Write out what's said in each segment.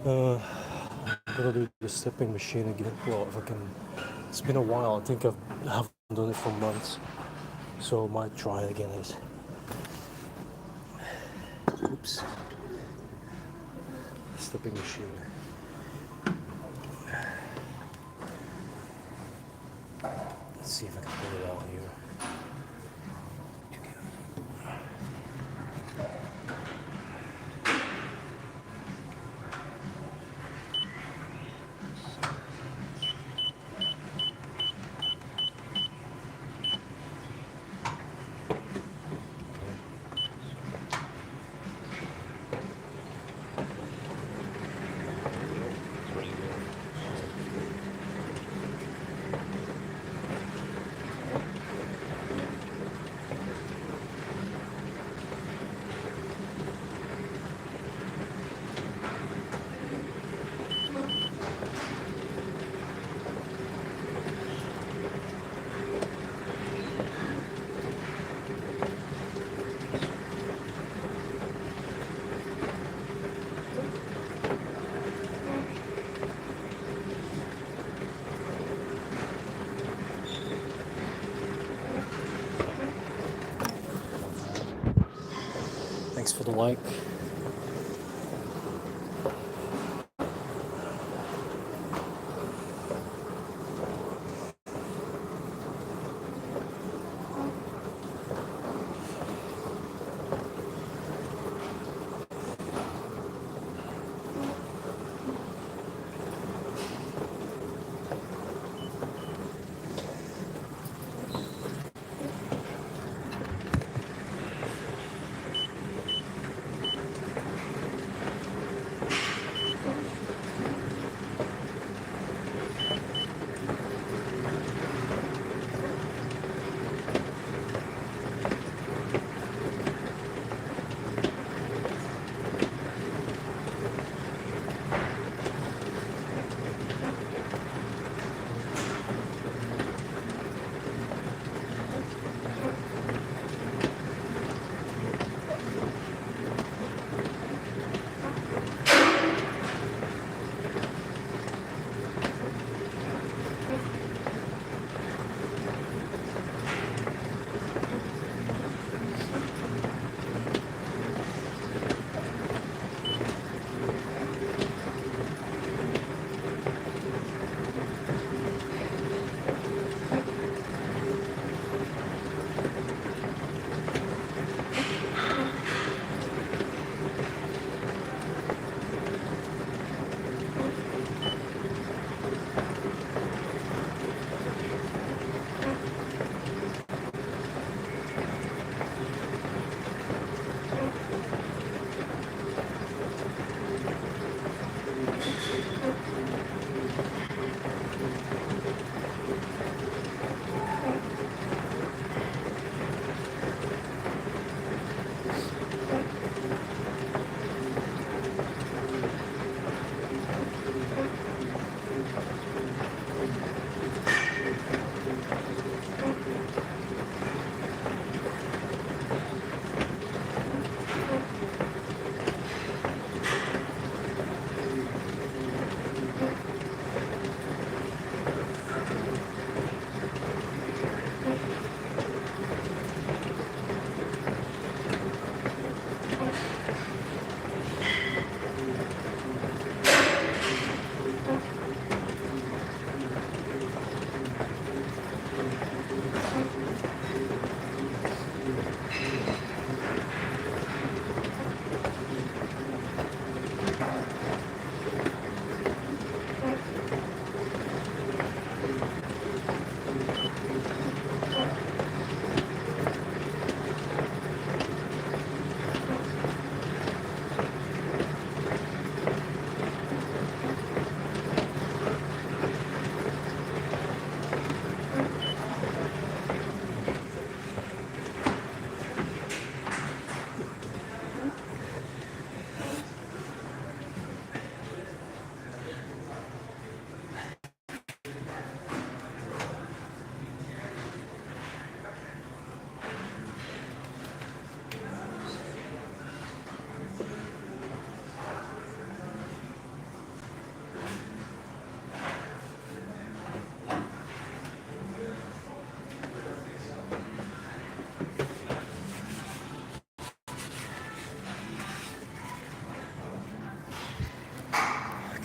I'm gonna do the stepping machine again. Well, if I can. It's been a while. I think I haven't done it for months, so I might try it again. Oops, stepping machine. Let's see if I can pull it out here. Thanks for the like.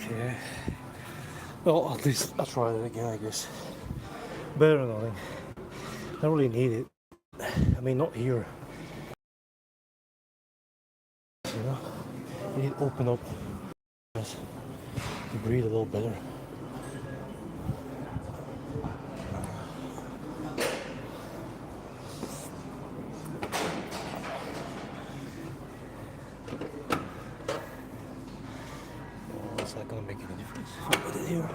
Okay. Well, at least I'll try it again, I guess. Better than nothing. I don't really need it. I mean, not here. You know? You need to open up to breathe a little better. Oh, it's not gonna make any difference. Put it here.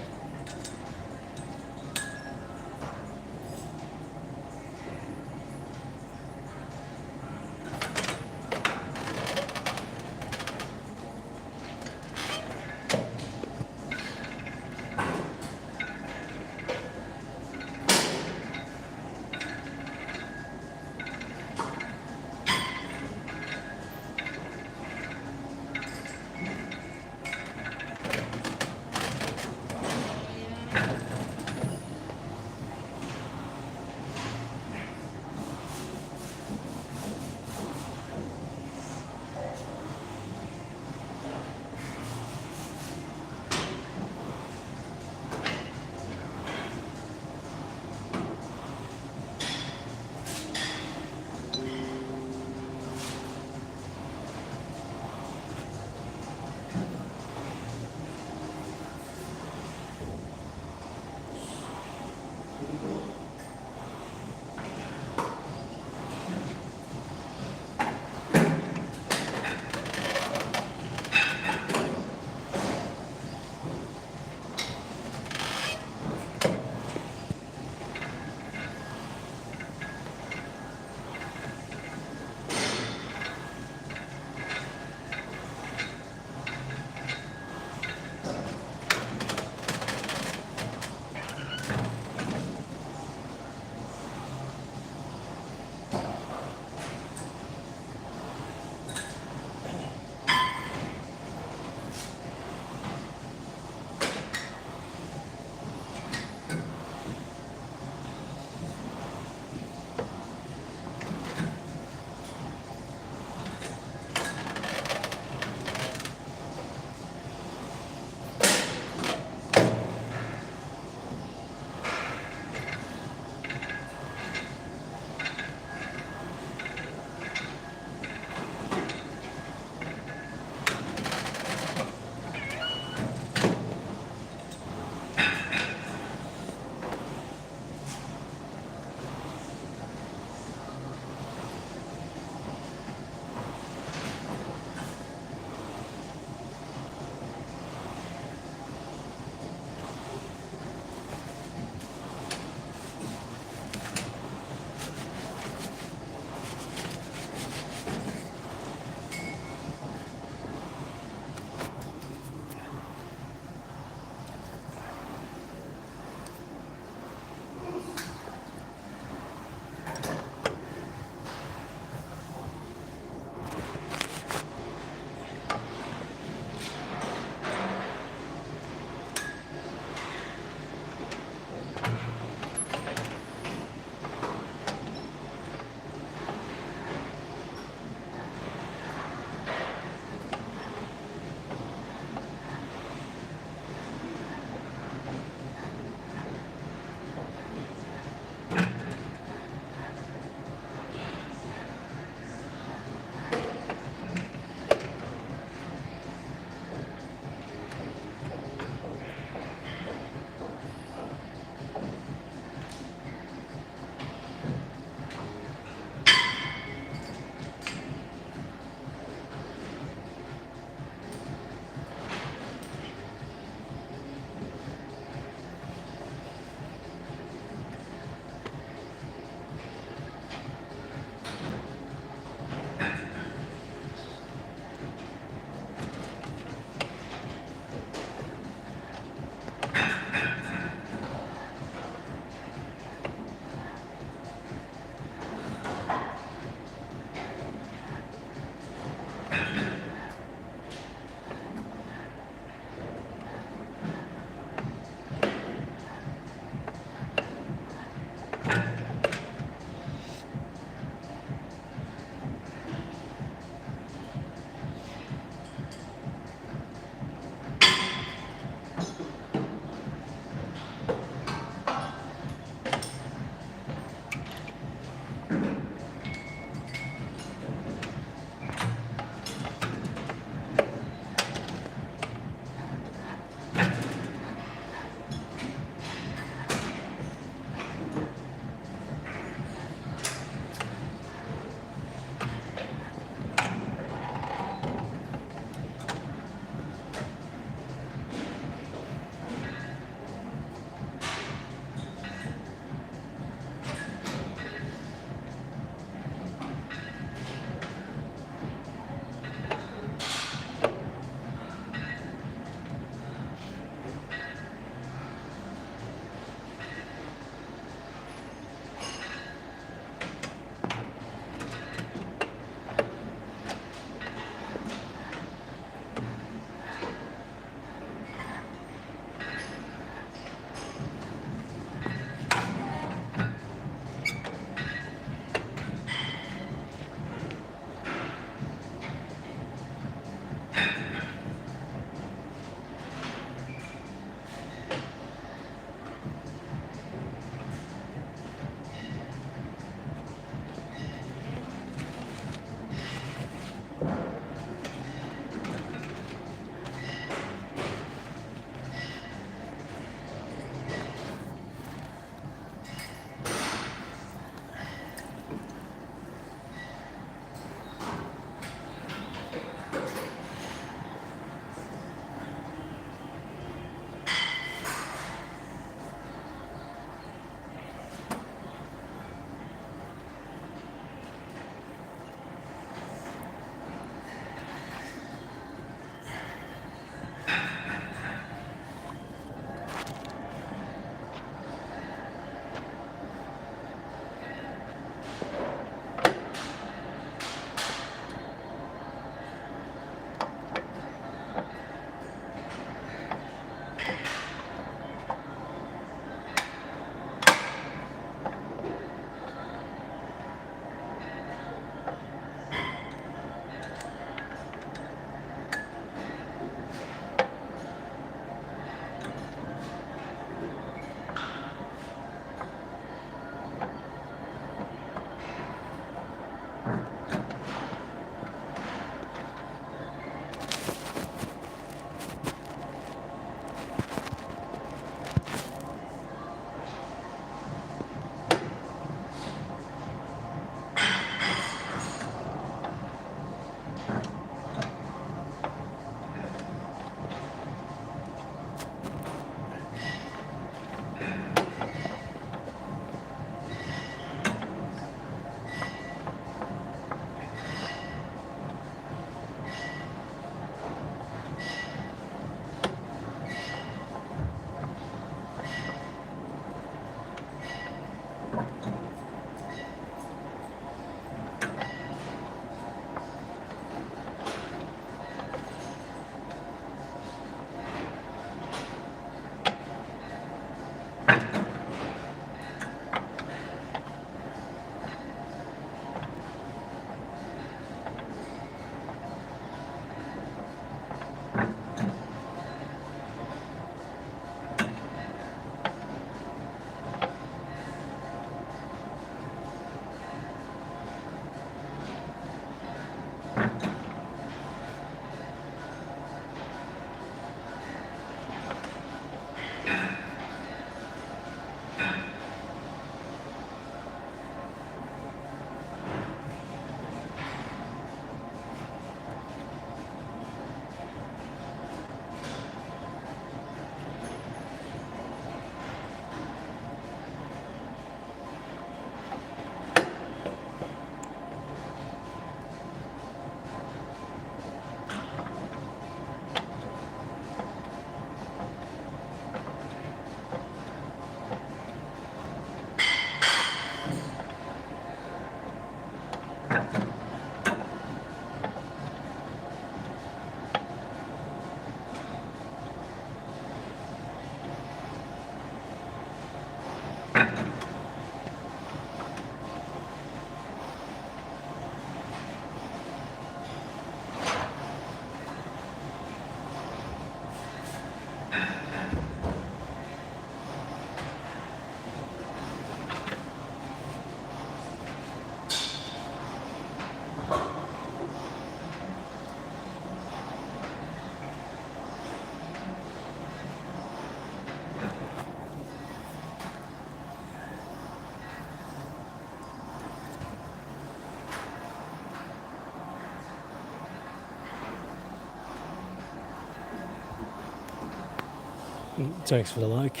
Thanks for the like.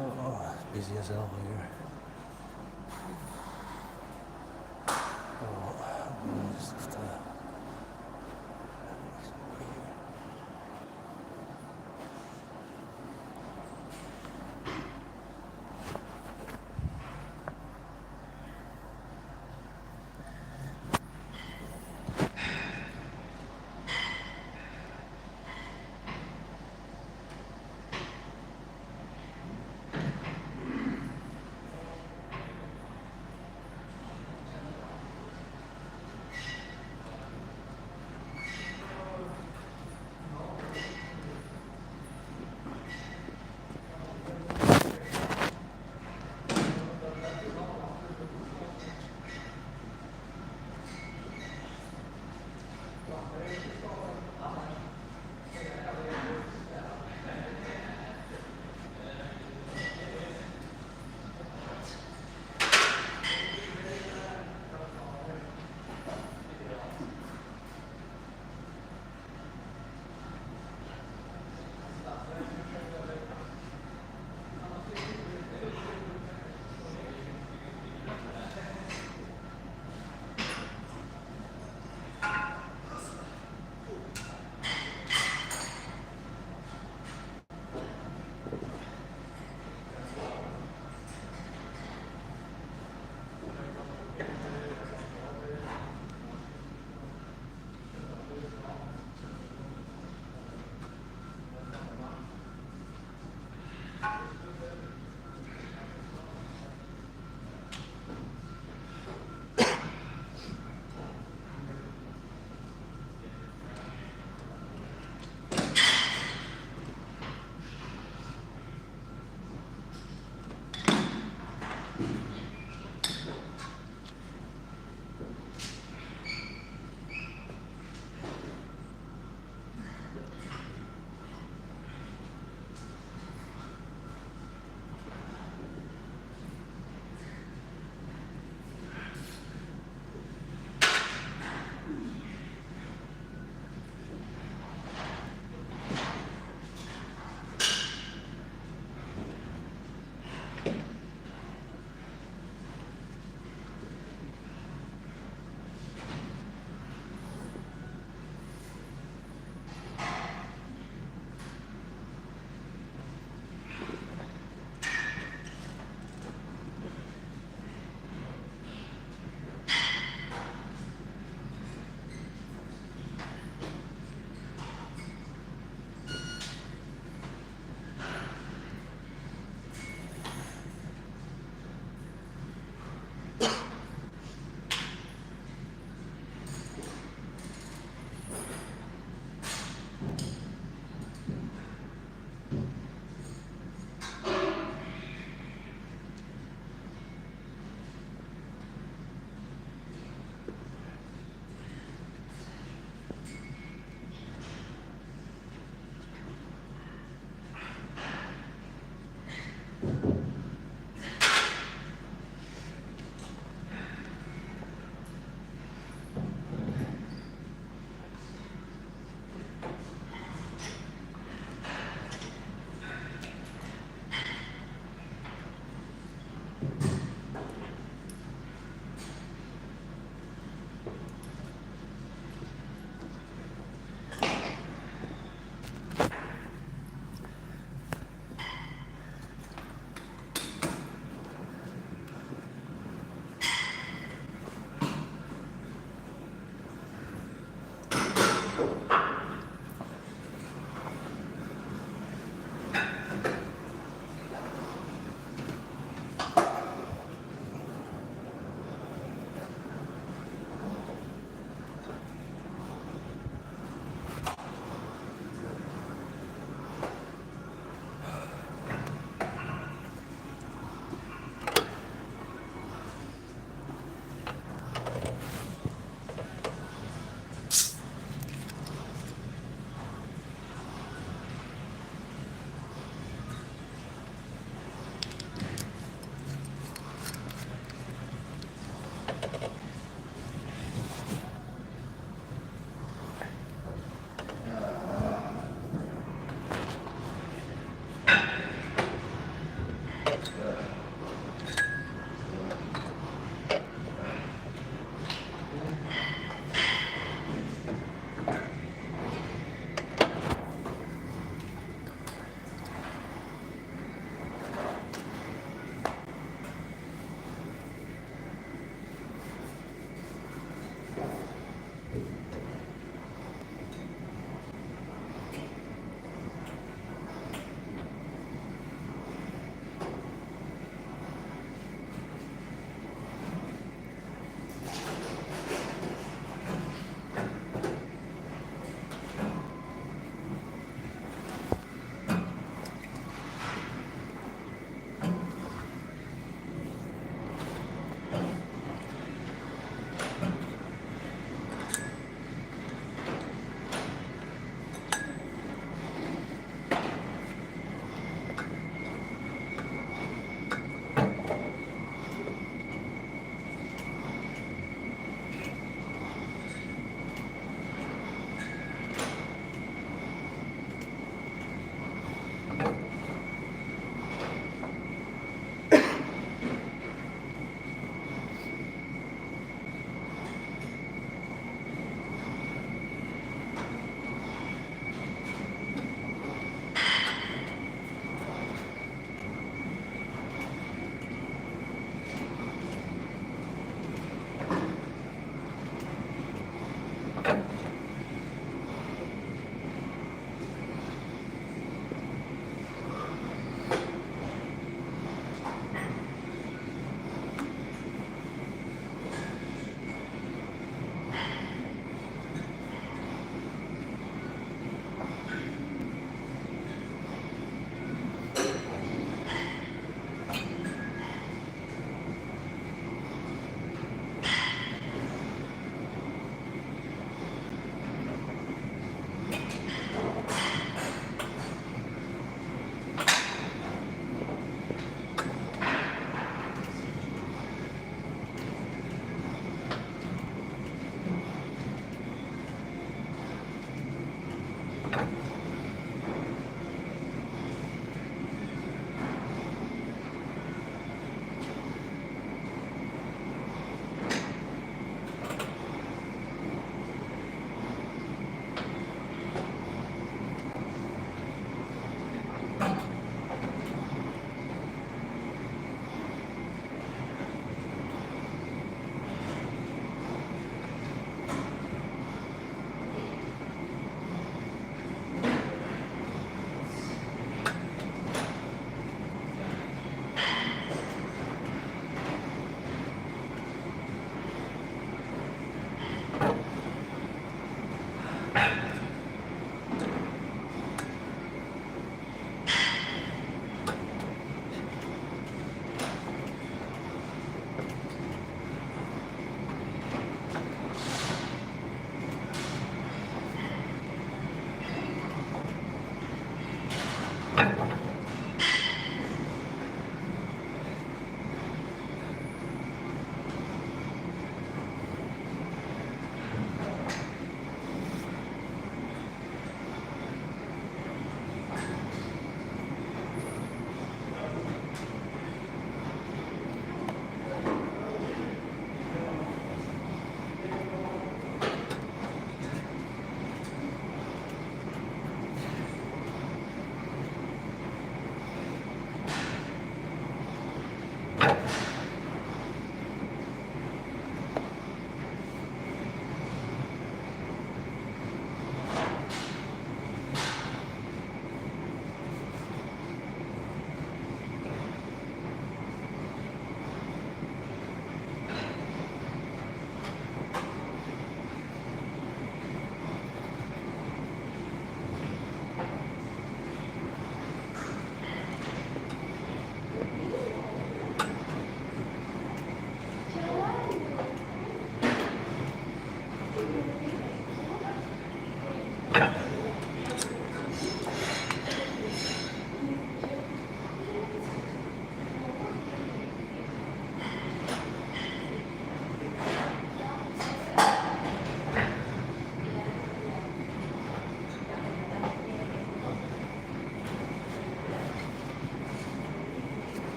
Oh, busy as hell here. Oh, just have to.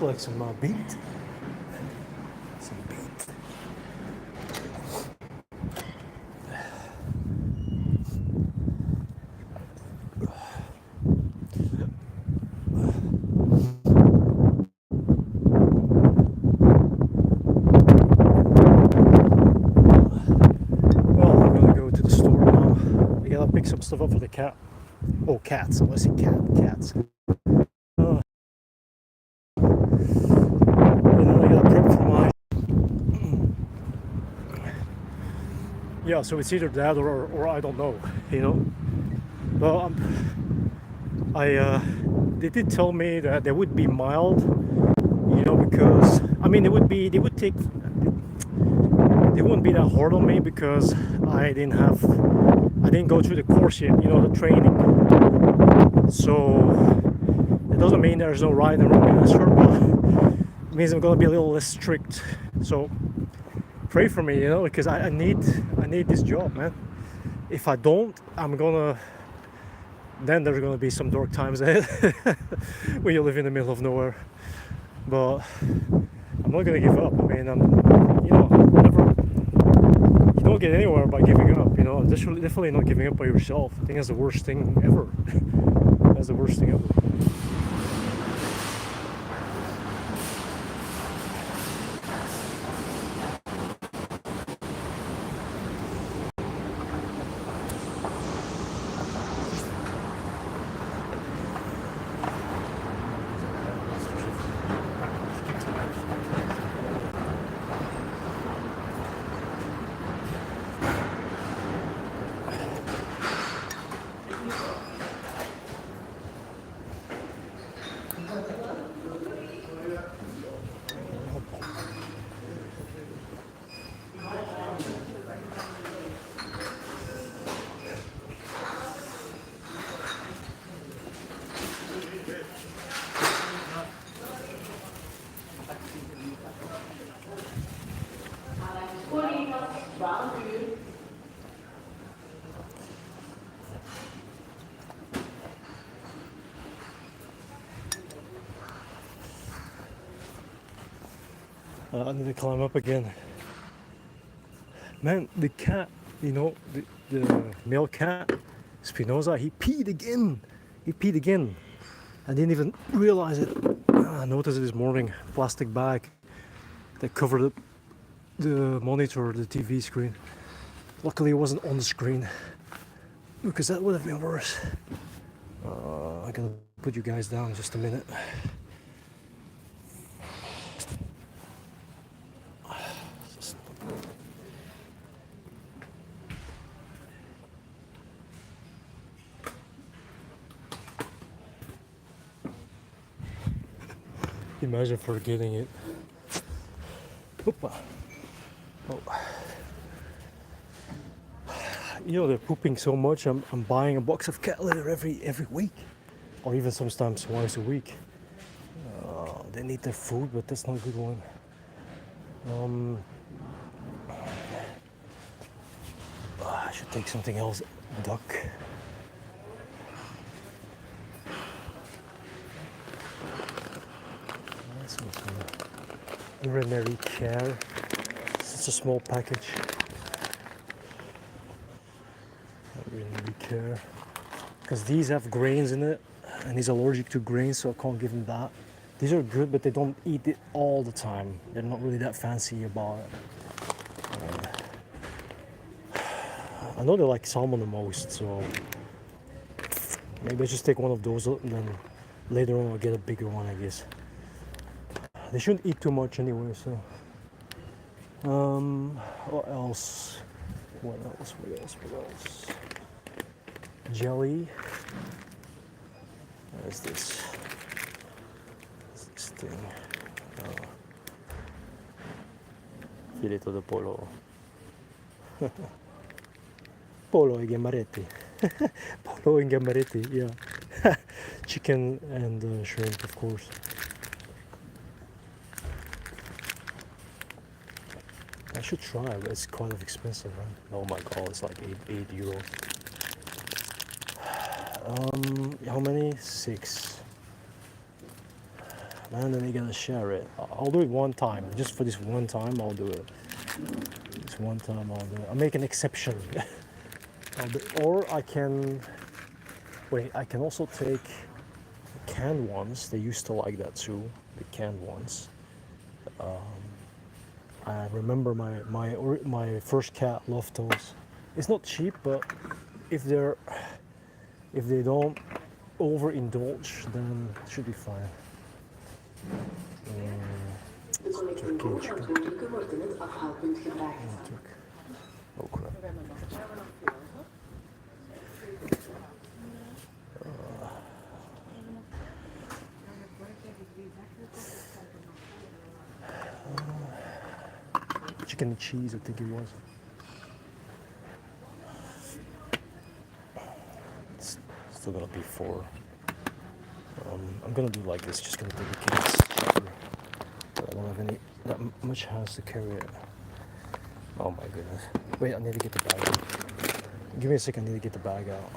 tastes like some beet. Some beet. Well, I'm gonna go to the store now. I gotta pick some stuff up for the cat. Oh, cats. I see cats. And then I gotta prep for my. Yeah, so it's either that or I don't know, you know. Well, they did tell me that they would be mild, you know, because I mean they wouldn't be that hard on me because I didn't go through the course yet, you know, the training. So it doesn't mean there's no right and wrong answer, but it means I'm gonna be a little less strict. So pray for me, you know, because I need this job, man. If I don't, then there's gonna be some dark times ahead when you live in the middle of nowhere. But I'm not gonna give up. I mean, you don't get anywhere by giving up, you know. I'm definitely not giving up by yourself. I think that's the worst thing ever. That's the worst thing ever. I need to climb up again. Man, the cat, you know, the male cat, Spinoza, he peed again. I didn't even realize it. I noticed it this morning. Plastic bag that covered up the monitor, the TV screen. Luckily it wasn't on the screen, because that would have been worse. I gotta put you guys down in just a minute. Imagine forgetting it. Hoopa. Oh. You know, they're pooping so much, I'm buying a box of cat litter every week, or even sometimes twice a week. They need their food, but that's not a good one. I should take something else. Duck. Urinary care. It's a small package. Urinary care. Because these have grains in it, and he's allergic to grains, so I can't give him that. These are good, but they don't eat it all the time. They're not really that fancy about it. I know they like salmon the most, so maybe I just take one of those, and then later on I'll get a bigger one, I guess. They shouldn't eat too much anyway, so. What else? What else? Jelly. What is this? What's this thing? Filetto de polo. Polo e gambaretti. Polo and gambaretti, yeah. Chicken and shrimp, of course. I should try, but it's quite expensive, right? Oh my god, it's like 8 euros. How many? 6. and then you gotta share it. I'll do it one time, just for this one time. I'll do it. This one time I'll do it. I'll make an exception. Or I can wait. I can also take canned ones. They used to like that too. The canned ones. I remember my first cat loved those. It's not cheap, but if they don't overindulge, then it should be fine. Turkey chicken. Oh crap. Chicken and cheese, I think it was. It's still gonna be 4. I'm gonna do like this, just gonna take the case. I don't have any that much hands to carry it. Oh my goodness. Wait, I need to get the bag out. Give me a second, I need to get the bag out.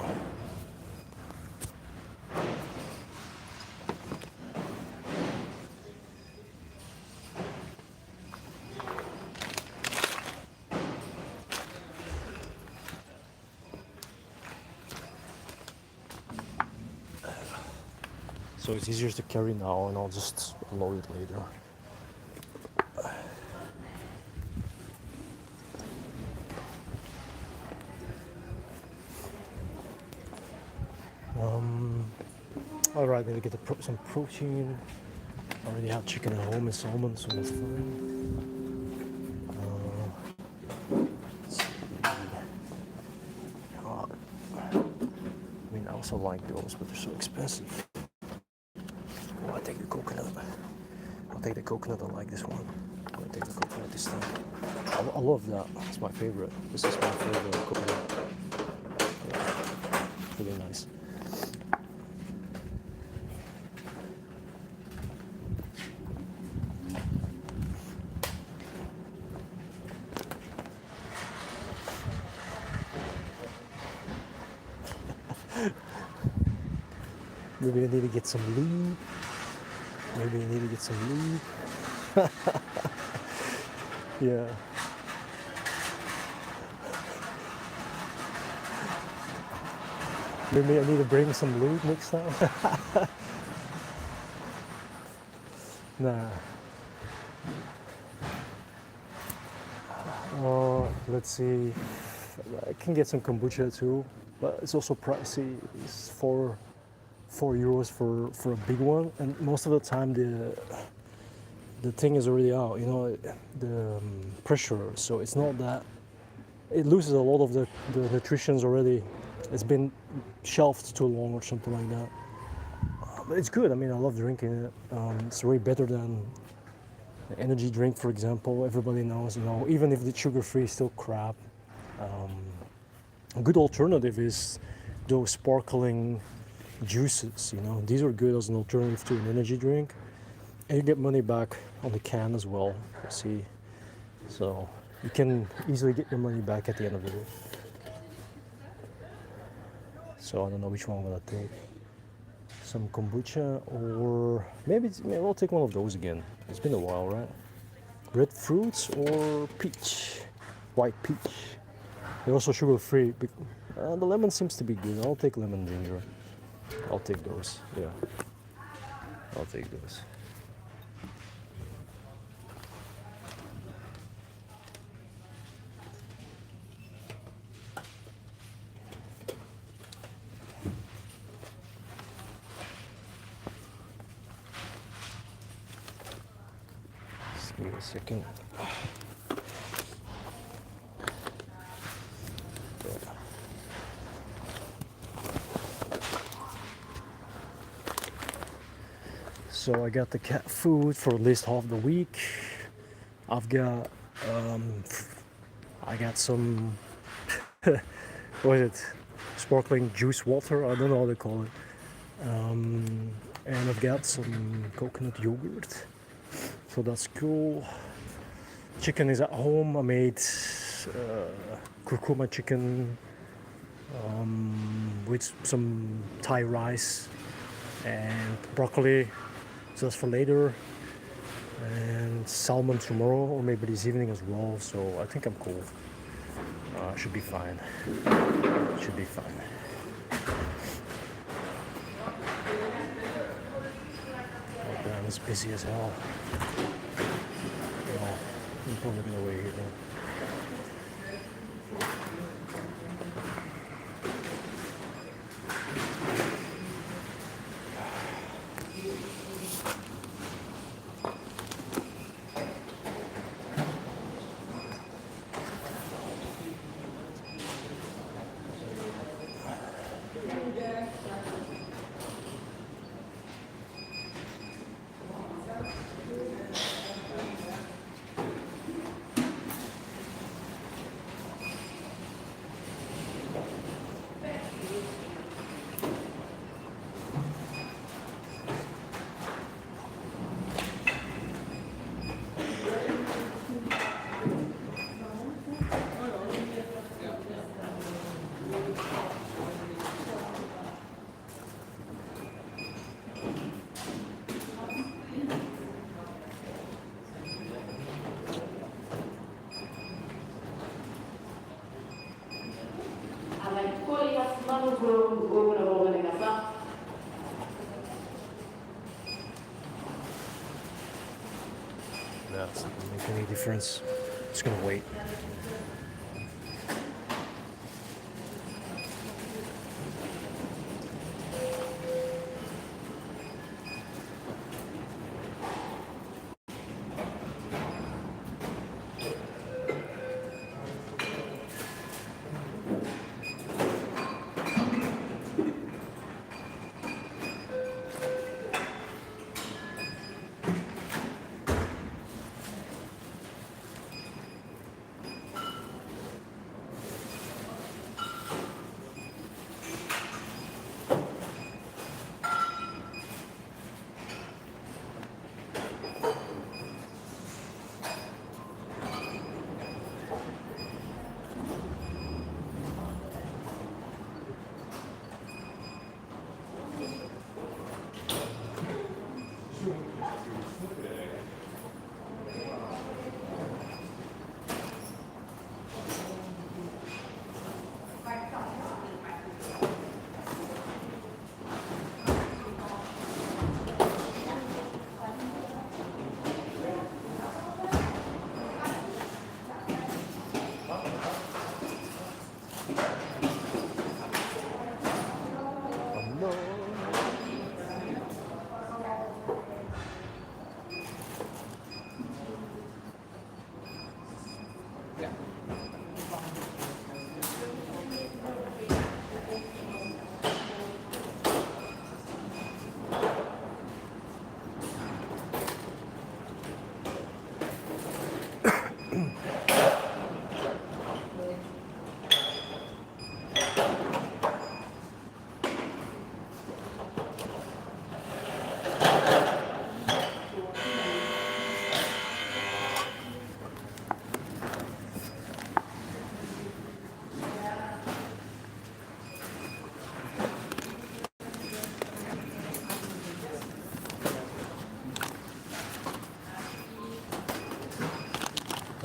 So it's easier to carry now, and I'll just load it later. All right, maybe get some protein. I already have chicken at home and salmon, so that's fine. Let's see. I mean, I also like those, but they're so expensive. Oh, I take the coconut. I'll take the coconut. I like this one. I'll take the coconut this time. I love that. It's my favorite. This is my favorite coconut. Yeah, really nice. Maybe I need to get some lube. Maybe I need to get some lube. Yeah. Maybe I need to bring some lube next time. Nah. Let's see. I can get some kombucha too, but it's also pricey. It's €4 for a big one, and most of the time the thing is already out, you know, the pressure, so it's not that it loses a lot of the nutritions already. It's been shelved too long or something like that. But it's good. I mean, I love drinking it. It's way better than the energy drink, for example. Everybody knows, you know, even if the sugar-free is still crap. A good alternative is those sparkling juices, you know. These are good as an alternative to an energy drink, and you get money back on the can as well, you see. So you can easily get your money back at the end of the day. So I don't know which one I'm gonna take. Some kombucha, or maybe I'll take one of those again. It's been a while, right? Red fruits or peach, white peach. They're also sugar-free. The lemon seems to be good. I'll take lemon ginger. I'll take those, yeah. I'll take those. Just give me a second. So I got the cat food for at least half the week. I've got I got some what is it? Sparkling juice water. I don't know how they call it. And I've got some coconut yogurt. So that's cool. Chicken is at home. I made kurkuma chicken with some Thai rice and broccoli. So that's for later. And salmon tomorrow, or maybe this evening as well. So I think I'm cool. Should be fine. Should be fine. Oh, damn, it's busy as hell. Oh, I'm probably gonna wait here now. That's not gonna make any difference. Just gonna wait.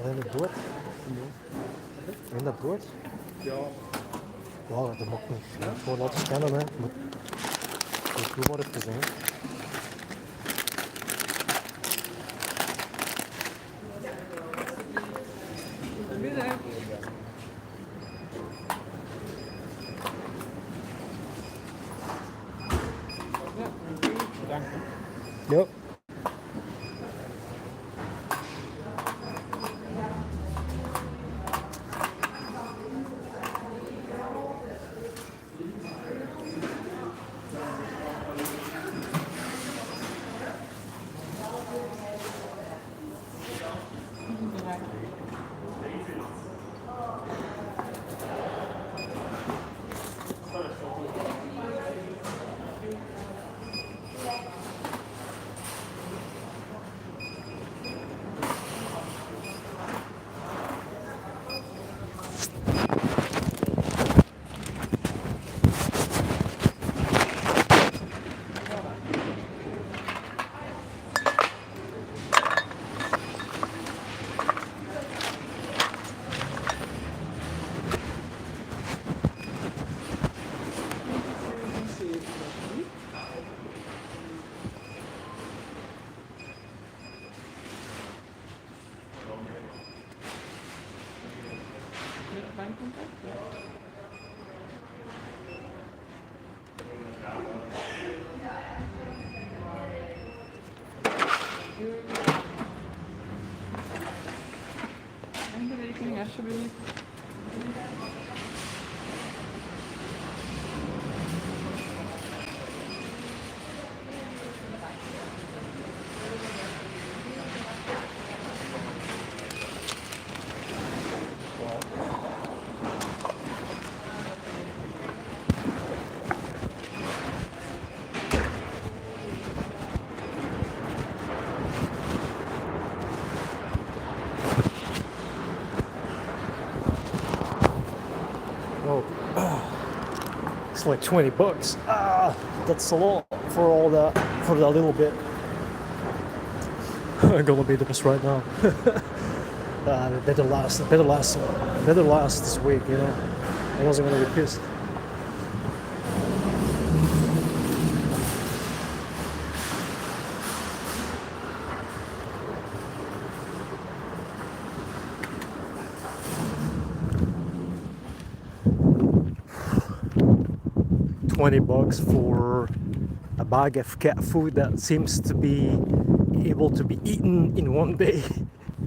Alleen het brood? En dat brood? Ja. Ja, dat mag niet. Je moet gewoon laten scannen, hè. Ik doe maar even, hè. Dank u. Ja. Oh, it's like 20 bucks. Ah, that's a lot for all that, for that little bit. I'm gonna be depressed right now. Better last this week, you know. I wasn't gonna be pissed. $20 for a bag of cat food that seems to be able to be eaten in one day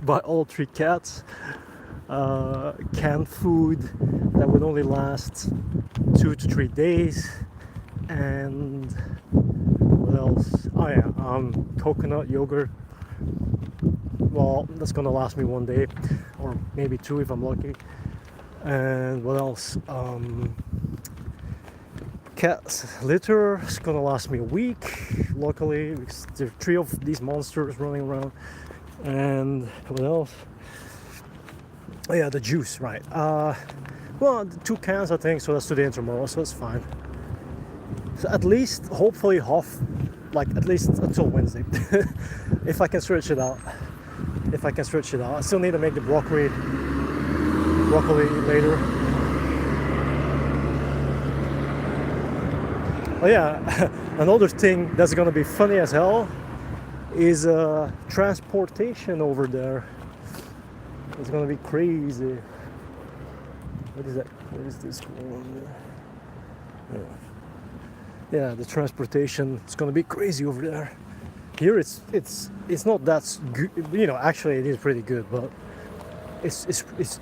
by all three cats. Canned food that would only last 2 to 3 days. And what else? Oh yeah, coconut yogurt. Well, that's gonna last me 1 day, or maybe 2 if I'm lucky. And what else? Cat litter is gonna last me a week, luckily, because there are 3 of these monsters running around. And what else? Oh yeah, the juice, right. Well, 2 cans I think, so that's today and tomorrow, so that's fine. So at least, hopefully half, like at least until Wednesday. If I can stretch it out. I still need to make the broccoli later. Oh yeah, another thing that's gonna be funny as hell is transportation over there. It's gonna be crazy. What is that? What is this one? Yeah, the transportation is gonna be crazy over there. Here it's not that good, you know. Actually, it is pretty good, but it's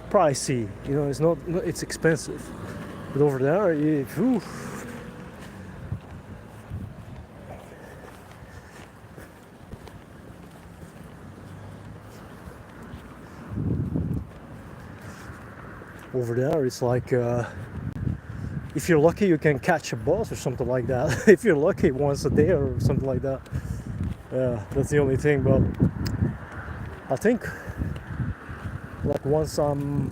pricey. You know, it's expensive. But over there, oof. Over there, it's like if you're lucky, you can catch a bus or something like that. If you're lucky, once a day or something like that. Yeah, that's the only thing. But I think, like, once I'm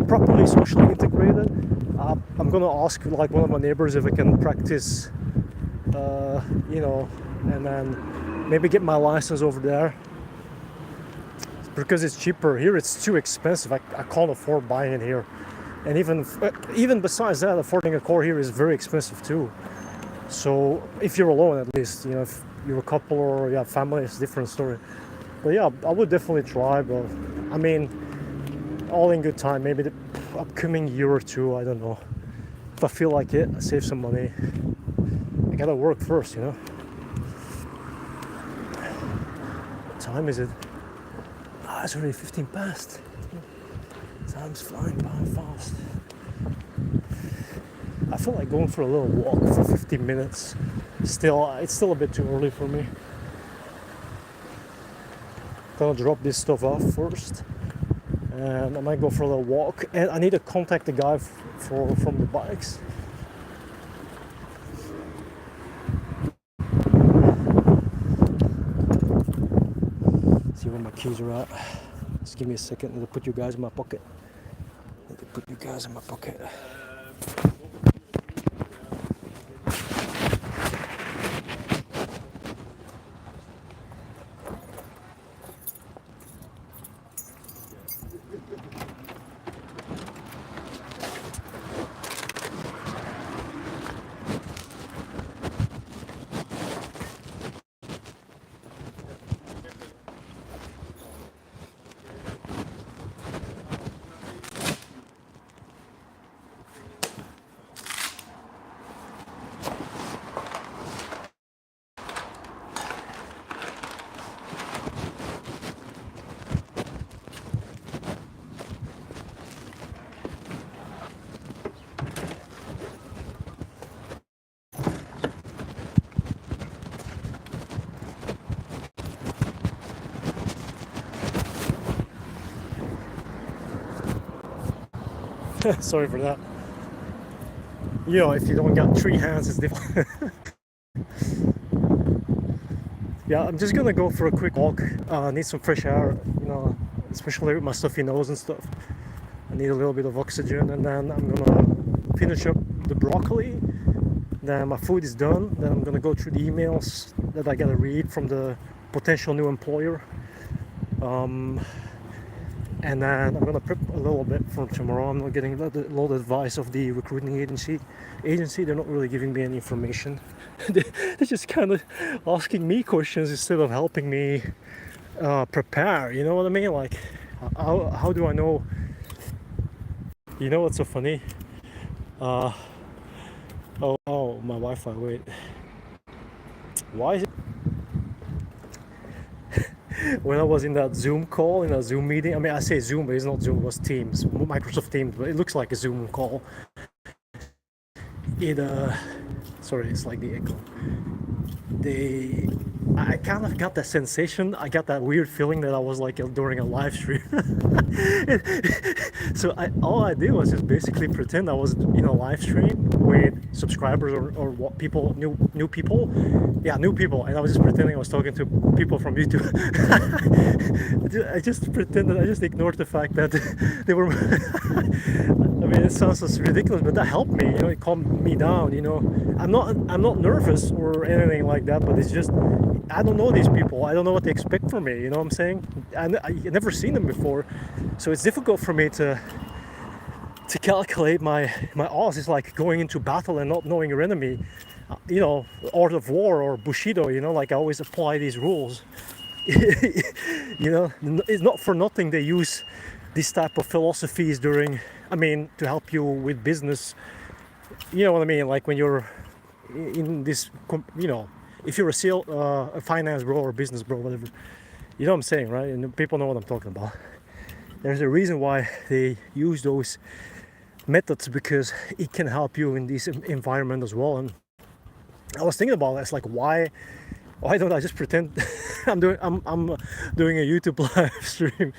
properly socially integrated, I'm gonna ask like one of my neighbors if I can practice, you know, and then maybe get my license over there. Because it's cheaper. Here it's too expensive. I can't afford buying it here. And even besides that, affording a car here is very expensive too. So if you're alone, at least, you know, if you're a couple or you have family, it's a different story. But yeah, I would definitely try. But I mean, all in good time. Maybe the upcoming year or 2, I don't know. If I feel like it, I save some money. I gotta work first, you know. What time is it? It's already 15 past. Time's flying by fast. I feel like going for a little walk for 15 minutes. It's still a bit too early for me. Gonna drop this stuff off first, and I might go for a little walk. And I need to contact the guy from the bikes. See where my keys are at. Just give me a second. I need to put you guys in my pocket. Sorry for that. You know, if you don't got three hands, it's difficult. Yeah, I'm just gonna go for a quick walk. Need some fresh air, you know, especially with my stuffy nose and stuff. I need a little bit of oxygen, and then I'm gonna finish up the broccoli. Then my food is done. Then I'm gonna go through the emails that I gotta read from the potential new employer. And then I'm gonna prep a little bit for tomorrow. I'm not getting a lot of advice of the recruiting agency. They're not really giving me any information. They're just kind of asking me questions instead of helping me prepare. You know what I mean? Like, how do I know? You know what's so funny? Oh, my Wi-Fi. Wait, why is it? When I was in that Zoom call, in a Zoom meeting, I mean, I say Zoom, but it's not Zoom, it was Teams, Microsoft Teams, but it looks like a Zoom call. Sorry, it's like the echo. I kind of got that sensation, I got that weird feeling that I was like during a live stream. So all I did was just basically pretend I was in a live stream with subscribers or what people, new people. Yeah, new people, and I was just pretending I was talking to people from YouTube. I just pretended, I just ignored the fact that they were. I mean, it sounds so ridiculous, but that helped me. You know, it calmed me down. You know, I'm not nervous or anything like that, but it's just I don't know these people. I don't know what they expect from me. You know what I'm saying? I've never seen them before, so it's difficult for me to calculate my odds. It's like going into battle and not knowing your enemy. You know, art of war or Bushido. You know, like I always apply these rules. You know, it's not for nothing they use this type of philosophies during. I mean, to help you with business. You know what I mean? Like when you're in this, you know, if you're a finance bro or business bro, whatever. You know what I'm saying, right? And people know what I'm talking about. There's a reason why they use those methods, because it can help you in this environment as well. And I was thinking about it. It's like, why don't I just pretend I'm doing a YouTube live stream?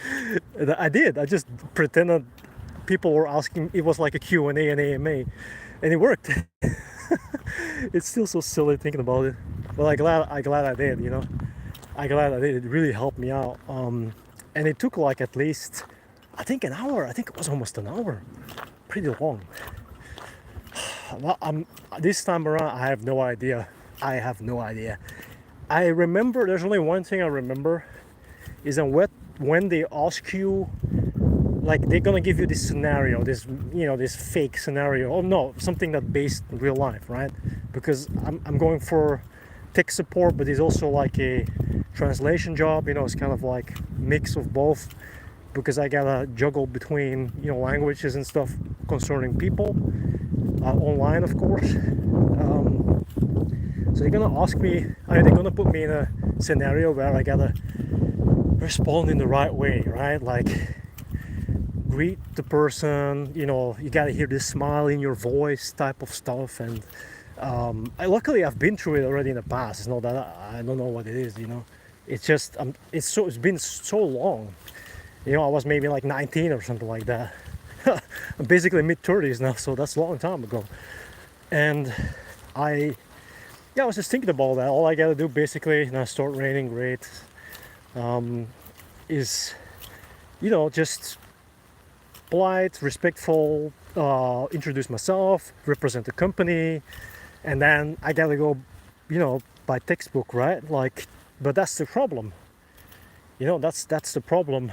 I just pretended people were asking. It was like a Q&A and AMA, and it worked. It's still so silly thinking about it, but I'm glad I did. You know, I'm glad I did. It really helped me out. And it took like at least, I think an hour. I think it was almost an hour. Pretty long. Well, this time around, I have no idea. I remember, there's only one thing I remember, is that when they ask you, like they're gonna give you this scenario, this, you know, this fake scenario. Oh no, something that based in real life, right? Because I'm going for tech support, but it's also like a translation job. You know, it's kind of like mix of both, because I gotta juggle between, you know, languages and stuff concerning people online, of course. So they're gonna ask me, they're gonna put me in a scenario where I gotta respond in the right way, right? Like greet the person, you know, you gotta hear this smile in your voice type of stuff. And luckily I've been through it already in the past. It's not that I don't know what it is, you know. It's just it's been so long. You know, I was maybe like 19 or something like that. I'm basically mid-30s now, so that's a long time ago. And I was just thinking about that. All I gotta do basically, now start raining, great, is, you know, just polite, respectful, introduce myself, represent the company, and then I gotta go, you know, by textbook, right? Like, but that's the problem. You know, that's the problem.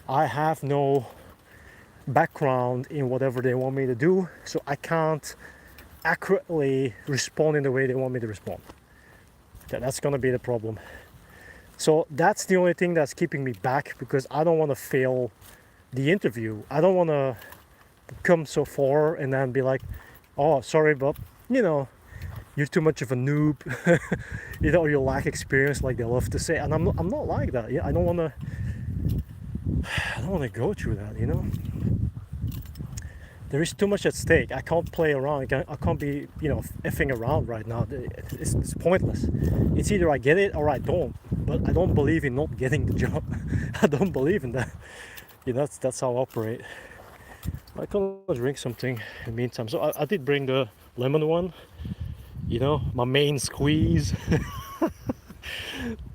I have no background in whatever they want me to do, so I can't accurately respond in the way they want me to respond. That's gonna be the problem. So that's the only thing that's keeping me back, because I don't want to fail the interview. I don't want to come so far and then be like, oh, sorry, but you know, you're too much of a noob. You know, you lack experience, like they love to say. And I'm not like that. Yeah, I don't want to go through that, you know. There is too much at stake. I can't play around. I can't be, you know, effing around right now. It's pointless. It's either I get it or I don't. But I don't believe in not getting the job. I don't believe in that. You know, that's how I operate. I can drink something in the meantime. So I did bring the lemon one, you know, my main squeeze.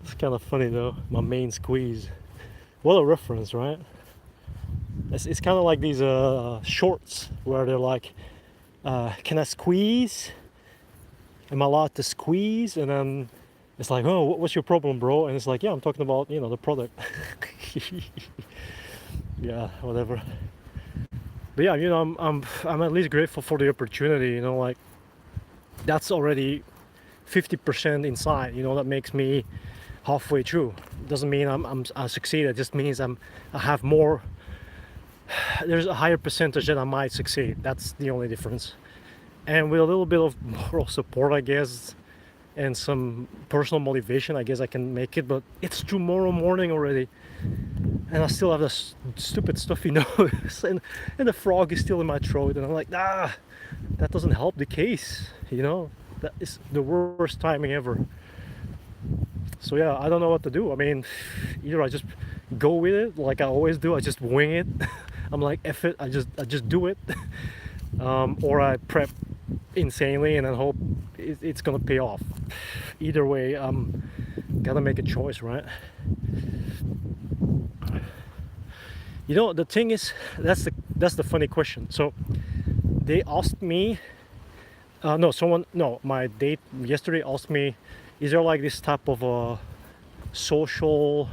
It's kind of funny though, my main squeeze. What a reference, right? It's kind of like these shorts where they're like, can I squeeze? Am I allowed to squeeze? And then it's like, oh, what's your problem, bro? And it's like, yeah, I'm talking about, you know, the product. Yeah, whatever. But yeah, you know, I'm at least grateful for the opportunity. You know, like that's already 50% inside. You know, that makes me halfway through. Doesn't mean I succeed. It just means I have more. There's a higher percentage that I might succeed. That's the only difference. And with a little bit of moral support, I guess, and some personal motivation, I guess I can make it. But it's tomorrow morning already, and I still have this stupid stuffy nose, and the frog is still in my throat, and I'm like, that doesn't help the case, you know. That is the worst timing ever. So yeah, I don't know what to do. I mean, either I just go with it like I always do, I just wing it. I'm like, F it, I just do it. Or I prep insanely and then hope it's gonna pay off. Either way, gotta make a choice, right? You know, the thing is, that's the funny question. So they asked me, my date yesterday asked me, is there like this type of a social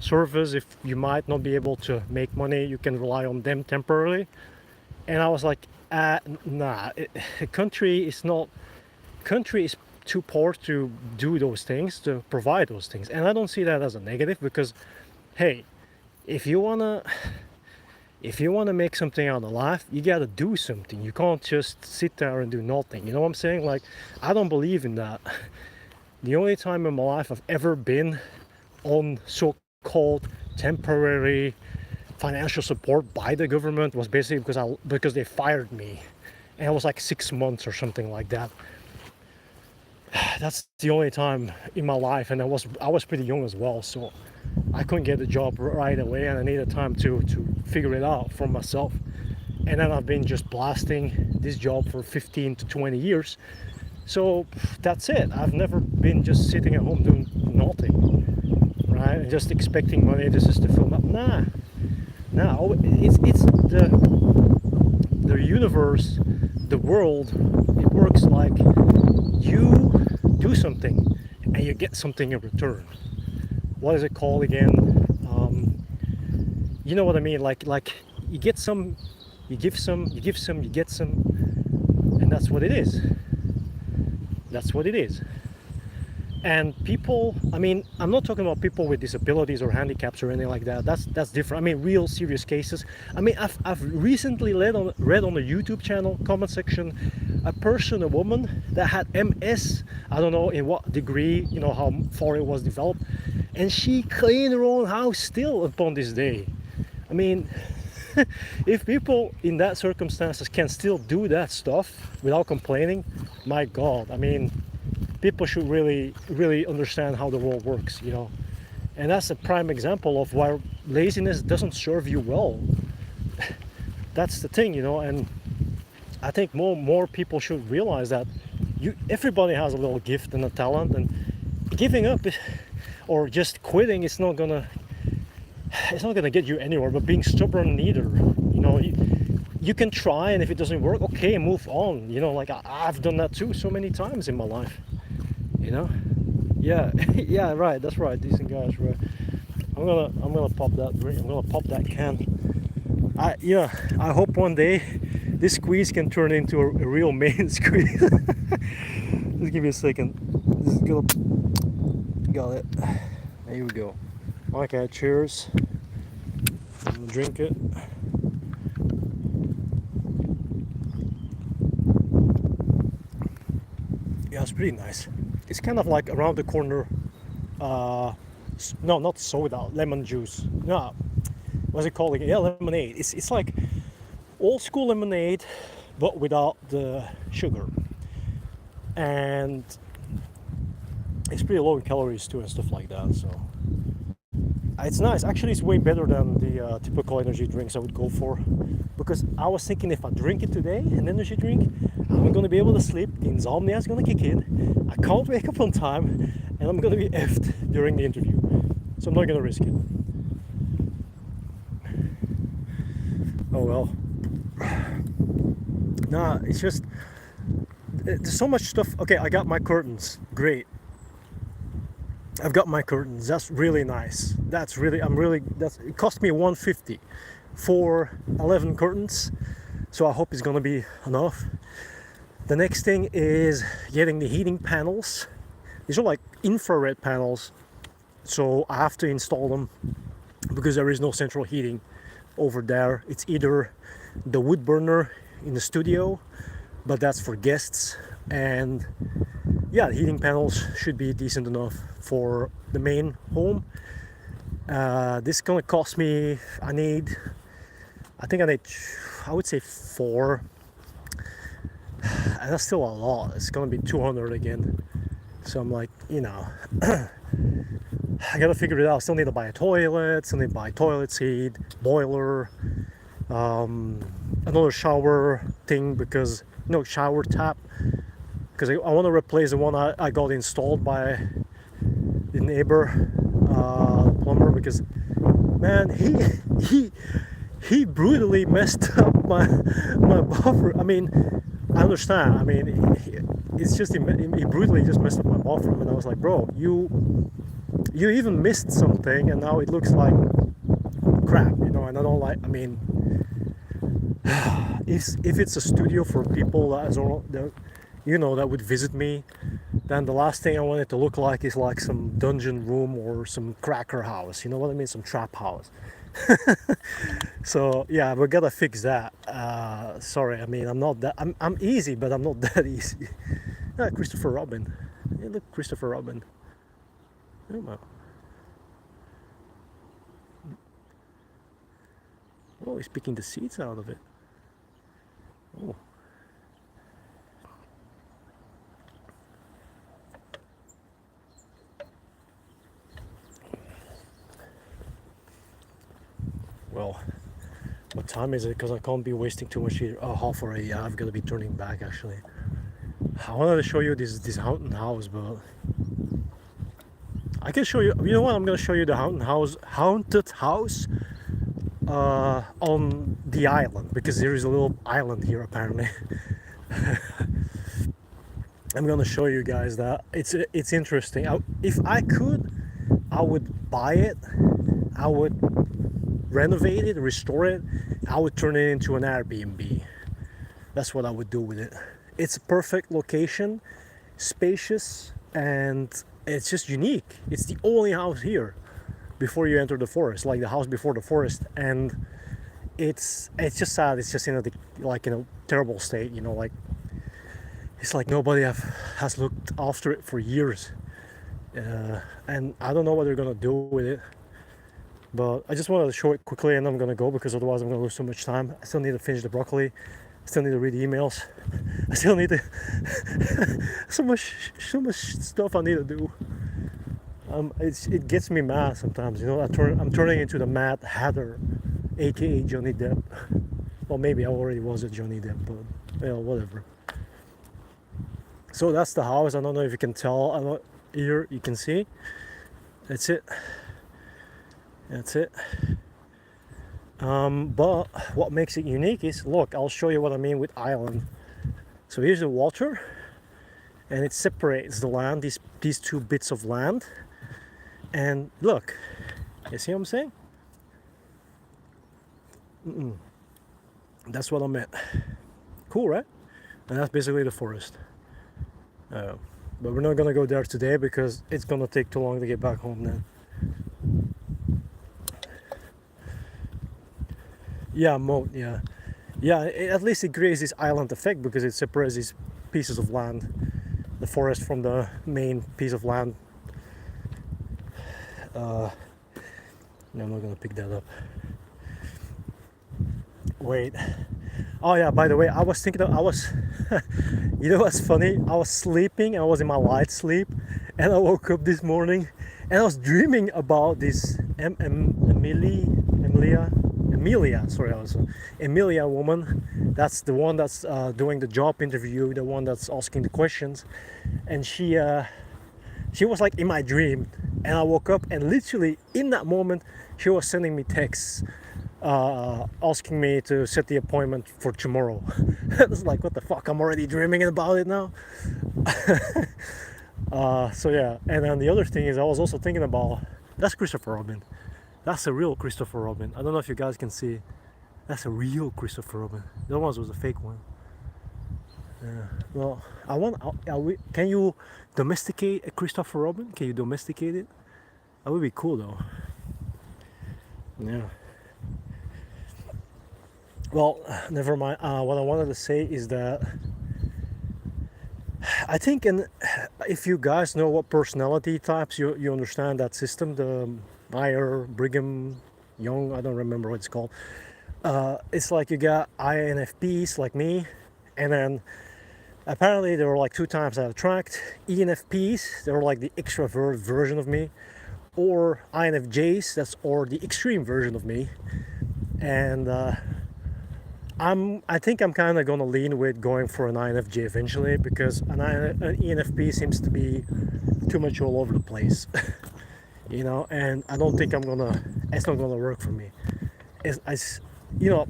service, if you might not be able to make money, you can rely on them temporarily? And I was like, nah, country is too poor to do those things, to provide those things. And I don't see that as a negative, because hey, if you wanna make something out of life, you gotta do something. You can't just sit there and do nothing. You know what I'm saying? Like, I don't believe in that. The only time in my life I've ever been on so-called temporary financial support by the government was basically because they fired me, and it was like 6 months or something like that. That's the only time in my life, and I was pretty young as well, so I couldn't get a job right away, and I needed time to figure it out for myself. And then I've been just blasting this job for 15 to 20 years. So that's it. I've never been just sitting at home doing nothing, right? And just expecting money. This is to fill up. Nah. It's the universe, the world. It works like you do something and you get something in return. What is it called again? You know what I mean? Like you get some, you give some, you give some, you get some, and that's what it is. That's what it is. And people, I mean, I'm not talking about people with disabilities or handicaps or anything like that. That's different. I mean, real serious cases. I mean, I've recently read on the YouTube channel comment section a woman that had MS. I don't know in what degree, you know, how far it was developed, and she cleaned her own house still upon this day. I mean, if people in that circumstances can still do that stuff without complaining, my God, I mean, people should really understand how the world works, you know. And that's a prime example of why laziness doesn't serve you well. That's the thing, you know. And I think more people should realize that everybody has a little gift and a talent, and giving up or just quitting is not gonna get you anywhere. But being stubborn neither, you know. You can try, and if it doesn't work, okay, move on, you know. Like I've done that too so many times in my life, you know. Yeah. Yeah, right, that's right, decent guys, right. I'm gonna pop that drink. I'm gonna pop that can. I hope one day this squeeze can turn into a real main squeeze. Just give me a second. This is gonna, got it. Here we go. Okay, cheers. I'm gonna drink it. Yeah, it's pretty nice. It's kind of like around the corner. No, not soda, lemon juice. No, what's it called again? Yeah, lemonade. It's like old school lemonade, but without the sugar. And it's pretty low in calories too and stuff like that. So it's nice. Actually, it's way better than the typical energy drinks I would go for. because I was thinking if I drink it today, an energy drink, I'm not gonna be able to sleep. The insomnia is gonna kick in. I can't wake up on time, and I'm gonna be effed during the interview. So I'm not gonna risk it. Oh well. Nah, it's just there's so much stuff. Okay, I got my curtains. Great. I've got my curtains. That's really nice. That's really it cost me 150 for 11 curtains. So I hope it's gonna be enough. The next thing is getting the heating panels. These are like infrared panels. So I have to install them because there is no central heating over there. It's either the wood burner in the studio, but that's for guests, and yeah, the heating panels should be decent enough for the main home. This is gonna cost me, I would say 4, and that's still a lot. It's gonna be 200 again. So I'm like, I gotta figure it out. Still need to buy a toilet, still need to buy toilet seat, boiler, another shower thing, because shower tap, because I want to replace the one I got installed by the neighbor plumber, because man, he brutally messed up my bathroom. I mean, I understand. I mean, it's just he brutally just messed up my bathroom, and I was like, bro, you even missed something, and now it looks like crap, and I don't like. I mean, if it's a studio for people that would visit me, then the last thing I want it to look like is like some dungeon room or some cracker house. You know what I mean? Some trap house. So yeah, we gotta fix that. Sorry, I mean, I'm not that. I'm easy, but I'm not that easy. Christopher Robin. Hey, look, Christopher Robin. Oh, he's picking the seeds out of it. Oh. Well, what time is it? Because I can't be wasting too much here. Oh, half already. Yeah, I've got to be turning back actually. I wanted to show you this haunted house, but I can show you. You know what? I'm gonna show you the haunted house on the island, because there is a little island here apparently. I'm gonna show you guys that. It's interesting. If I could, I would buy it. I would renovate it, restore it. I would turn it into an Airbnb. That's what I would do with it. It's a perfect location, spacious, and it's just unique. It's the only house here before you enter the forest, like the house before the forest, and it's just sad. It's just in a terrible state, like it's like nobody has looked after it for years, and I don't know what they're gonna do with it. But I just wanted to show it quickly, and I'm gonna go, because otherwise I'm gonna lose so much time. I still need to finish the broccoli. I still need to read emails. I still need to so much stuff I need to do. It gets me mad sometimes. I'm turning into the Mad Hatter, aka Johnny Depp. Well, maybe I already was a Johnny Depp, but whatever. So that's the house. I don't know if you can tell. I'm not here. You can see. That's it. That's it. But what makes it unique is, look, I'll show you what I mean with island. So here's the water, and it separates the land, these two bits of land. And look, you see what I'm saying? That's what I meant. Cool, right? And that's basically the forest. But we're not gonna go there today because it's gonna take too long to get back home then. Yeah, at least it creates this island effect, because it separates these pieces of land, the forest from the main piece of land. No, I'm not gonna pick that up. Wait. Oh yeah, by the way, I was thinking you know what's funny? I was sleeping, I was in my light sleep, and I woke up this morning and I was dreaming about this Emilia Amelia, sorry, also Amelia woman. That's the one that's doing the job interview, the one that's asking the questions, and she was like in my dream, and I woke up, and literally in that moment, she was sending me texts, asking me to set the appointment for tomorrow. I was like, what the fuck? I'm already dreaming about it now. So yeah, and then the other thing is, I was also thinking about that's Christopher Robin. That's a real Christopher Robin. I don't know if you guys can see. That's a real Christopher Robin. The other one was a fake one. Yeah. Well, can you domesticate a Christopher Robin? Can you domesticate it? That would be cool though. Yeah. Well, never mind. What I wanted to say is that I think, and if you guys know what personality types, you understand that system, the Meyer, Brigham, Young, I don't remember what it's called. It's like you got INFPs like me, and then apparently there were like two types that attract. ENFPs, they were like the extrovert version of me, or INFJs, that's or the extreme version of me. And I think I'm kind of gonna lean with going for an INFJ eventually, because an ENFP seems to be too much all over the place, you know. And I don't think it's not gonna work for me. You know,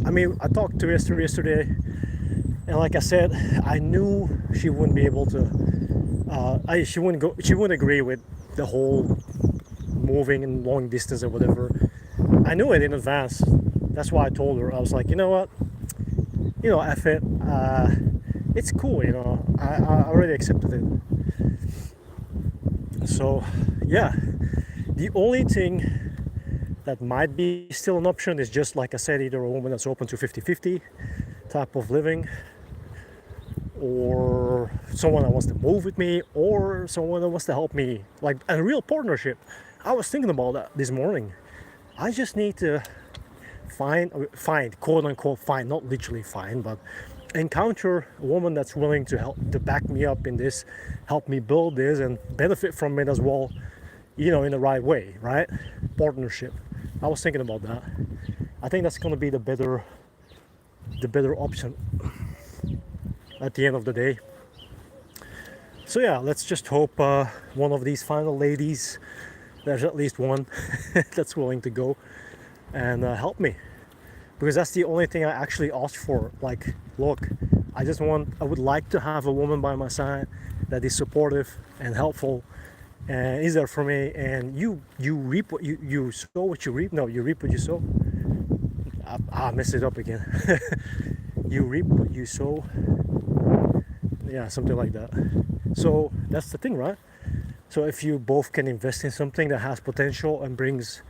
I mean, I talked to Esther yesterday, and like I said, I knew she wouldn't be able to. She wouldn't agree with the whole moving and long distance or whatever. I knew it in advance. That's why I told her. I was like, you know what? You know, F it. It's cool, you know. I already accepted it. So, yeah. The only thing that might be still an option is just, like I said, either a woman that's open to 50-50 type of living, or someone that wants to move with me, or someone that wants to help me, like a real partnership. I was thinking about that this morning. I just need to find, quote unquote find, not literally find, but encounter a woman that's willing to help, to back me up in this, help me build this and benefit from it as well, you know, in the right way, right? Partnership. I was thinking about that. I think that's going to be the better option at the end of the day. So yeah, let's just hope one of these final ladies, there's at least one that's willing to go and help me, because that's the only thing I actually asked for. Like, look, I would like to have a woman by my side that is supportive and helpful and is there for me. And you reap what you sow what you reap. No, you reap what you sow. I messed it up again. You reap what you sow. Yeah, something like that. So that's the thing, right? So if you both can invest in something that has potential and brings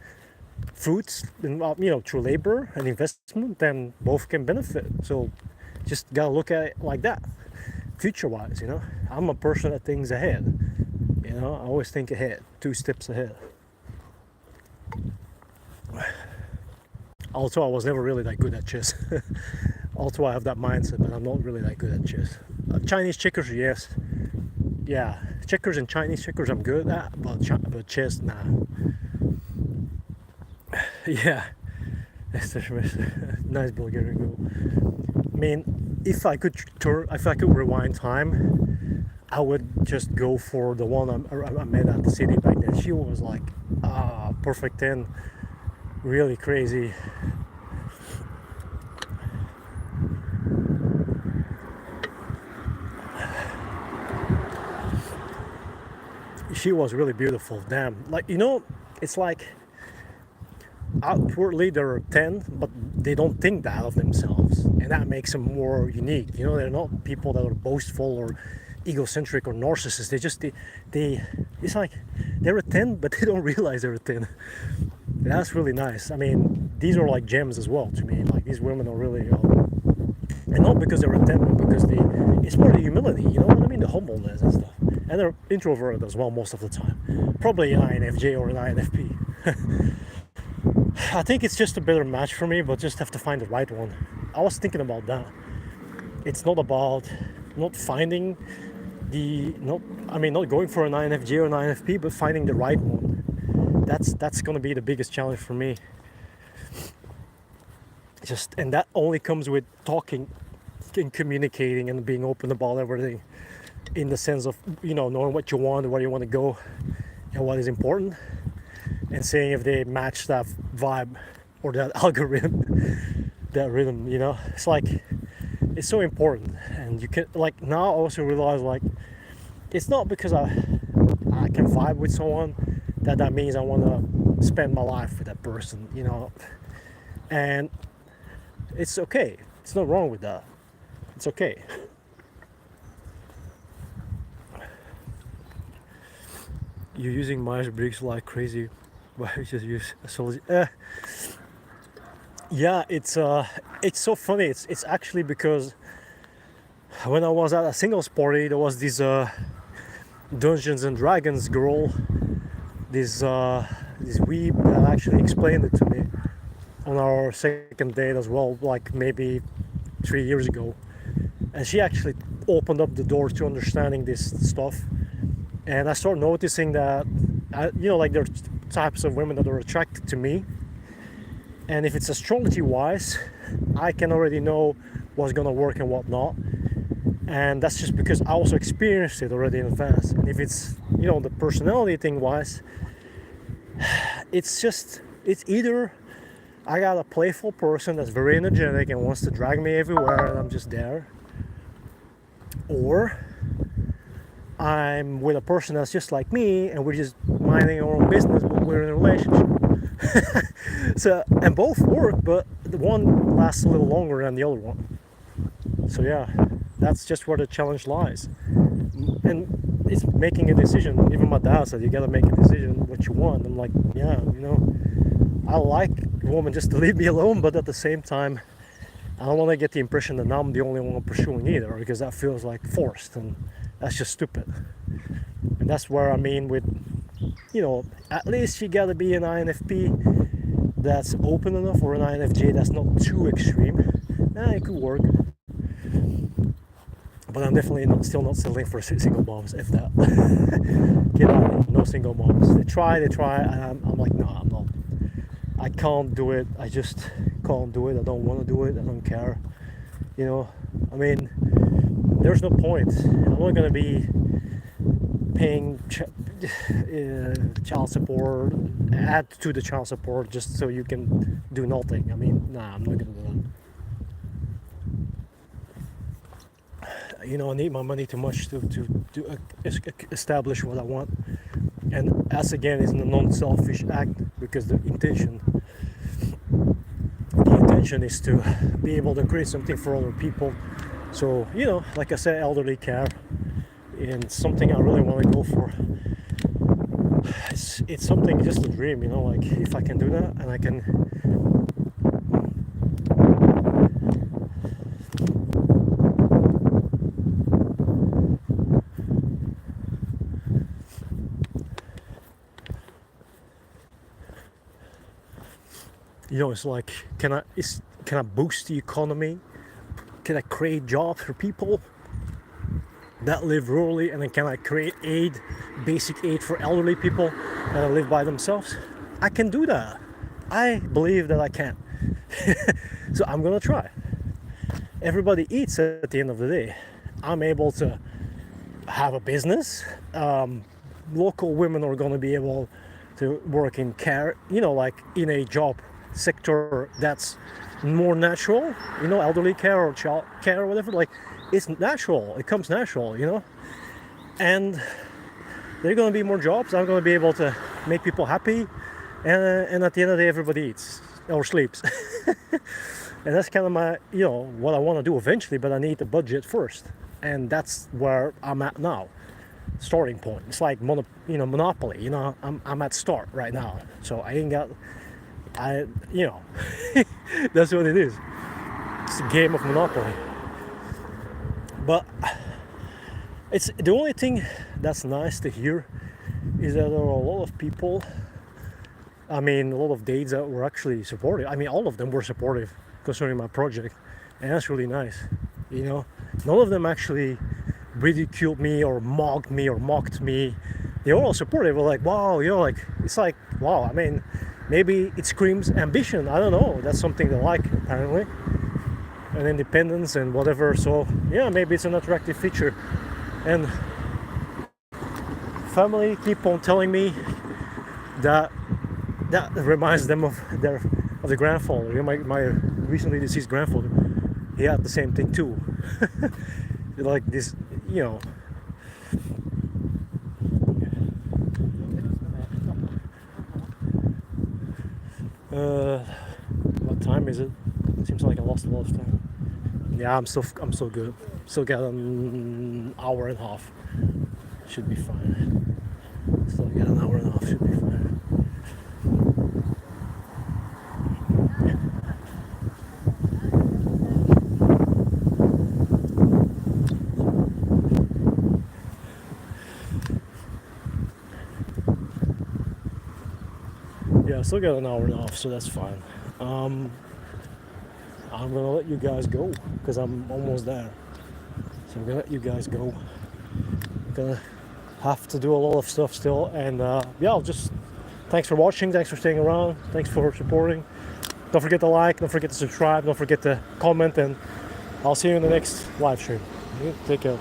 fruits, you know, through labor and investment, then both can benefit. So just gotta look at it like that, future-wise. You know, I'm a person that thinks ahead. You know, I always think ahead, 2 steps ahead. Also, I was never really that good at chess. Also, I have that mindset, but I'm not really that good at chess. Chinese checkers, yes. Yeah, checkers and Chinese checkers I'm good at, but chess, nah. Yeah, nice Bulgarian goal. I mean, if I could rewind time, I would just go for the one I met at the city back then. She was like, perfect 10, really crazy. She was really beautiful, damn. Like, you know, it's like outwardly they're 10, but they don't think that of themselves, and that makes them more unique. You know, they're not people that are boastful or egocentric or narcissists. They it's like they're a 10, but they don't realize they're a 10. That's really nice. I mean, these are like gems as well to me. Like, these women are really and not because they're a 10, but because it's more the humility, you know what I mean, the humbleness and stuff. And they're introverted as well most of the time, probably an INFJ or an INFP. I think it's just a better match for me, but just have to find the right one. I was thinking about that. It's not about not finding not going for an INFJ or an INFP, but finding the right one. That's going to be the biggest challenge for me. Just, and that only comes with talking and communicating and being open about everything, in the sense of, you know, knowing what you want, where you want to go, and what is important, and seeing if they match that vibe or that algorithm, that rhythm, you know. It's like, it's so important. And you can, like, now I also realize, like, it's not because I can vibe with someone that means I want to spend my life with that person, you know. And it's okay. It's not wrong with that. It's okay. You're using Myers-Briggs like crazy. Why you just use astrology? Yeah, it's so funny. It's actually because when I was at a singles party, there was this Dungeons and Dragons girl, this weeb that actually explained it to me on our second date as well, like maybe 3 years ago. And she actually opened up the door to understanding this stuff. And I started noticing that, you know, like there are types of women that are attracted to me. And if it's astrology wise, I can already know what's gonna work and what not. And that's just because I also experienced it already in advance. And if it's, you know, the personality thing wise, it's either I got a playful person that's very energetic and wants to drag me everywhere and I'm just there, or I'm with a person that's just like me and we're just minding our own business, but we're in a relationship. So, and both work, but the one lasts a little longer than the other one. So yeah, that's just where the challenge lies. And it's making a decision. Even my dad said, you gotta make a decision what you want. I'm like, yeah, you know, I like a woman just to leave me alone, but at the same time, I don't want to get the impression that I'm the only one pursuing either, because that feels like forced, and that's just stupid. And that's where I mean with, you know, at least you gotta be an INFP that's open enough, or an INFJ that's not too extreme. It could work. But I'm definitely still not settling for single moms, if that. Get out of here, no single moms. They try, and I'm like, no, I'm not. I can't do it. I just can't do it. I don't want to do it. I don't care. You know, I mean, there's no point. I'm not gonna be paying child support, add to the child support just so you can do nothing. I mean, nah, I'm not gonna do that. You know, I need my money too much to establish what I want, and as again is a non-selfish act, because the intention is to be able to create something for other people. So, you know, like I said, elderly care, and something I really want to go for. It's something, just a dream, you know, like if I can do that, and I can. You know, it's like, can I boost the economy? Can I create jobs for people that live rurally? And then can I create basic aid for elderly people that live by themselves? I can do that. I believe that I can. So I'm gonna try. Everybody eats at the end of the day. I'm able to have a business. Local women are gonna be able to work in care, you know, like in a job sector that's more natural, you know, elderly care or child care or whatever. Like, it's natural, it comes natural, you know. And there are going to be more jobs. I'm going to be able to make people happy, and at the end of the day, everybody eats or sleeps. And that's kind of my, you know, what I want to do eventually, but I need the budget first, and that's where I'm at now. Starting point. It's like Monopoly, you know. I'm at start right now, so I ain't got, you know, that's what it is. It's a game of Monopoly. But it's the only thing that's nice to hear is that there are a lot of people, I mean, a lot of dates that were actually supportive. I mean, all of them were supportive concerning my project, and that's really nice, you know. None of them actually ridiculed me or mocked me. They were all supportive. They were like, wow, you know, like, it's like, wow, I mean, maybe it screams ambition. I don't know. That's something they like apparently, and independence and whatever. So yeah, maybe it's an attractive feature. And family keep on telling me that reminds them of the grandfather. You know, my recently deceased grandfather. He had the same thing too. Like this, you know. What time is it? Seems like I lost a lot of time. Yeah, I'm so good. Still got an hour and a half. Should be fine. Still got an hour and a half. Should be fine. Yeah, I still got an hour and a half, so that's fine. I'm gonna let you guys go because I'm almost there. So I'm gonna let you guys go. Gonna have to do a lot of stuff still, and yeah, I'll just thanks for watching, thanks for staying around, thanks for supporting. Don't forget to like, don't forget to subscribe, don't forget to comment, and I'll see you in the next live stream. Take care.